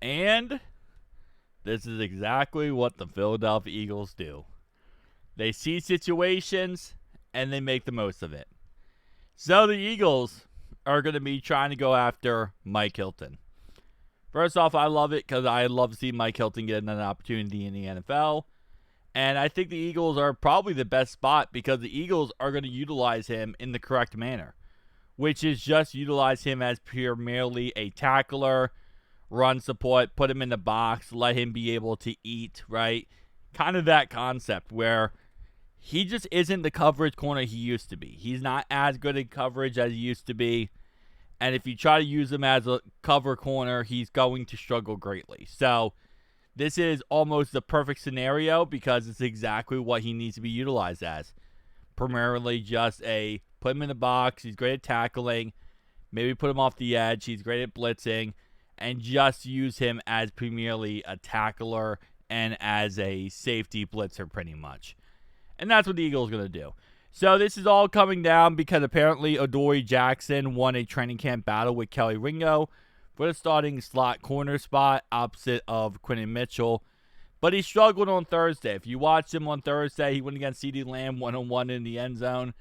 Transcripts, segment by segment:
And this is exactly what the Philadelphia Eagles do. They see situations and they make the most of it. So the Eagles are going to be trying to go after Mike Hilton. First off, I love it because I love to see Mike Hilton get an opportunity in the NFL. And I think the Eagles are probably the best spot because the Eagles are going to utilize him in the correct manner, which is just utilize him as primarily a tackler, run support, put him in the box, let him be able to eat, right? Kind of that concept where he just isn't the coverage corner he used to be. He's not as good at coverage as he used to be. And if you try to use him as a cover corner, he's going to struggle greatly. So this is almost the perfect scenario because it's exactly what he needs to be utilized as. Primarily just a put him in the box. He's great at tackling. Maybe put him off the edge. He's great at blitzing. And just use him as primarily a tackler and as a safety blitzer pretty much. And that's what the Eagles are going to do. So this is all coming down because apparently Adoree Jackson won a training camp battle with Kelly Ringo for the starting slot corner spot opposite of Quinton Mitchell. But he struggled on Thursday. If you watched him on Thursday, he went against CeeDee Lamb one-on-one in the end zone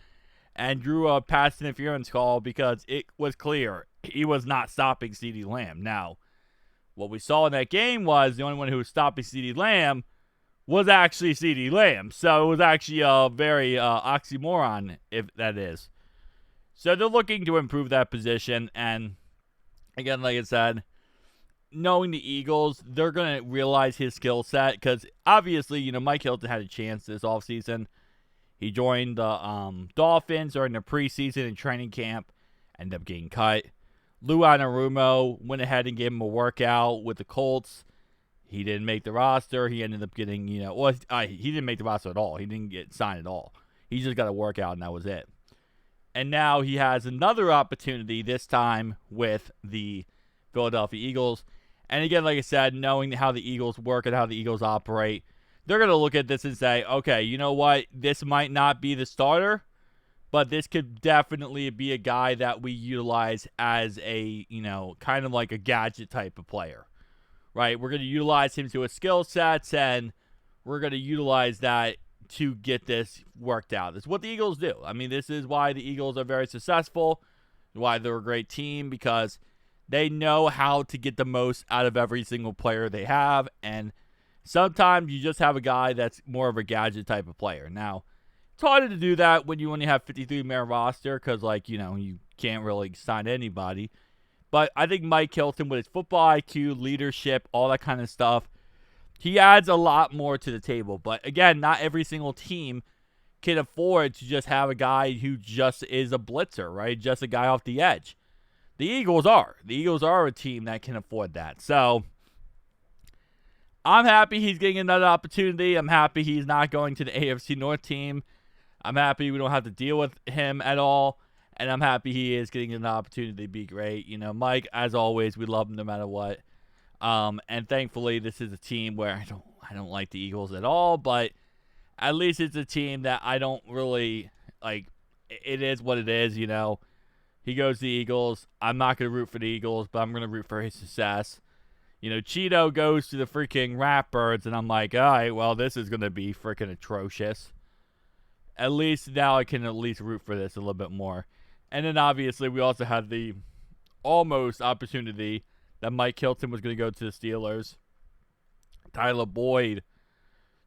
and drew a pass interference call because it was clear he was not stopping CeeDee Lamb. Now, what we saw in that game was the only one who was stopping CeeDee Lamb was actually CeeDee Lamb. So it was actually a very oxymoron, if that is. So they're looking to improve that position. And again, like I said, knowing the Eagles, they're going to realize his skill set. Because obviously, Mike Hilton had a chance this offseason. He joined the Dolphins during the preseason and training camp. Ended up getting cut. Lou Anarumo went ahead and gave him a workout with the Colts. He didn't make the roster. He ended up getting, he didn't make the roster at all. He didn't get signed at all. He just got a workout, and that was it. And now he has another opportunity, this time with the Philadelphia Eagles. And again, like I said, knowing how the Eagles work and how the Eagles operate, they're going to look at this and say, okay, you know what? This might not be the starter, but this could definitely be a guy that we utilize as a, kind of like a gadget type of player. Right, we're going to utilize him to his skill sets, and we're going to utilize that to get this worked out. That's what the Eagles do. I mean, this is why the Eagles are very successful, why they're a great team, because they know how to get the most out of every single player they have, and sometimes you just have a guy that's more of a gadget type of player. Now, it's harder to do that when you only have 53-man roster because, you can't really sign anybody. But I think Mike Hilton, with his football IQ, leadership, all that kind of stuff, he adds a lot more to the table. But again, not every single team can afford to just have a guy who just is a blitzer, right? Just a guy off the edge. The Eagles are. The Eagles are a team that can afford that. So I'm happy he's getting another opportunity. I'm happy he's not going to the AFC North team. I'm happy we don't have to deal with him at all. And I'm happy he is getting an opportunity to be great. Mike, as always, we love him no matter what. And thankfully, this is a team where I don't like the Eagles at all, but at least it's a team that I don't really like. It is what it is, He goes to the Eagles. I'm not going to root for the Eagles, but I'm going to root for his success. Cheeto goes to the freaking Ratbirds, and I'm like, all right, well, this is going to be freaking atrocious. At least now I can at least root for this a little bit more. And then obviously we also had the almost opportunity that Mike Hilton was going to go to the Steelers. Tyler Boyd,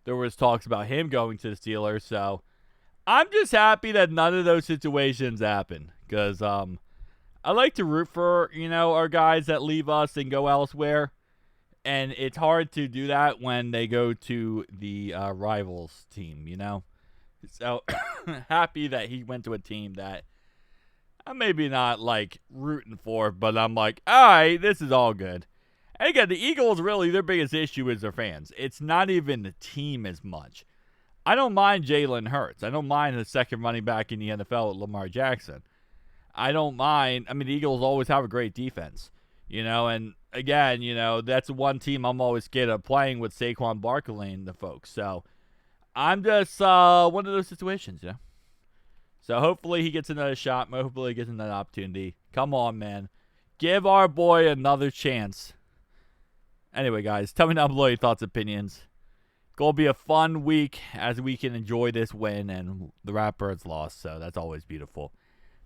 there was talks about him going to the Steelers. So I'm just happy that none of those situations happened. Because I like to root for, our guys that leave us and go elsewhere. And it's hard to do that when they go to the rivals team, So happy that he went to a team that I'm maybe not rooting for, but I'm like, all right, this is all good. And again, the Eagles, really, their biggest issue is their fans. It's not even the team as much. I don't mind Jalen Hurts. I don't mind the second running back in the NFL with Lamar Jackson. I don't mind. I mean, the Eagles always have a great defense, and again, that's one team I'm always scared of playing with Saquon Barkley and the folks. So I'm just one of those situations, So hopefully he gets another shot. Hopefully he gets another opportunity. Come on, man. Give our boy another chance. Anyway, guys, tell me down below your thoughts, opinions. Gonna be a fun week as we can enjoy this win, and the Ratbirds lost, so that's always beautiful.